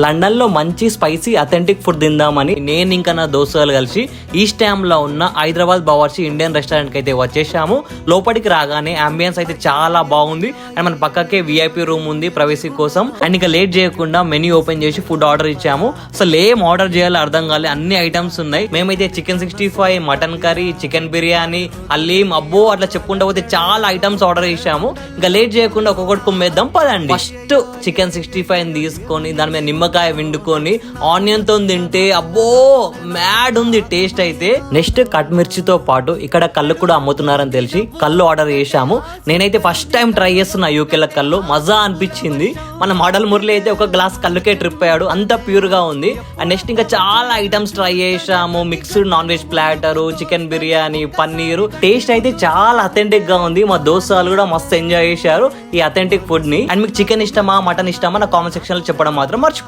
London లో మంచి spicy authentic food తిందామని నేను ఇంకా నా దోస్తులు కలిసి ఈస్ట్ డ్యామ్ లో ఉన్న హైదరాబాద్ బావర్చి ఇండియన్ రెస్టారెంట్ కి అయితే వచ్చేసాము. లోపలికి రాగానే అంబియన్స్ అయితే చాలా బాగుంది అండ్ మన పక్కకే విఐపి రూమ్ ఉంది ప్రైవసీ కోసం. అండ్ ఇంకా లేట్ చేయకుండా మెనూ ఓపెన్ చేసి ఫుడ్ ఆర్డర్ ఇచ్చాము. అసలు ఏం ఆర్డర్ చేయాలో అర్థం కాలే, అన్ని ఐటమ్స్ ఉన్నాయి. మేమైతే chicken 65, mutton curry, chicken biryani, haleem, అబ్బో అట్లా చెప్పుకుంటూ పోతే చాలా ఐటమ్స్ ఆర్డర్ చేసాము. ఇంకా లేట్ చేయకుండా ఒక్కొక్కటి కుమ్మేద్దాం పదండి. ఫస్ట్ చికెన్ 65 తీసుకొని దాని మీద నిమ్మకాయ విండుకొని ఆనియన్ తో తింటే అబ్బో మ్యాడ్ ఉంది టేస్ట్ అయితే. నెక్స్ట్ కట్ మిర్చితో పాటు ఇక్కడ కళ్ళు కూడా అమ్ముతున్నారని తెలిసి కళ్ళు ఆర్డర్ చేశాము. నేనైతే ఫస్ట్ టైం ట్రై చేస్తున్నా యూకేల కళ్ళు, మజా అనిపించింది. మన మోడల్ మురళి అయితే ఒక గ్లాస్ కళ్ళుకే ట్రిప్ అయ్యాడు, అంత ప్యూర్ గా ఉంది. అండ్ నెక్స్ట్ ఇంకా చాలా ఐటమ్స్ ట్రై చేసాము. Mixed non veg platter, chicken biryani, paneer. Taste అయితే చాలా అథెంటిక్ గా ఉంది. మా దోస్తులు కూడా మస్తు ఎంజాయ్ చేశారు ఈ అథెంటిక్ ఫుడ్ ని. అండ్ మీకు చికెన్ ఇష్టమా మటన్ ఇష్టమా నా కామెంట్ సెక్షన్ లో చెప్పడం మాత్రం మర్చిపోకండి.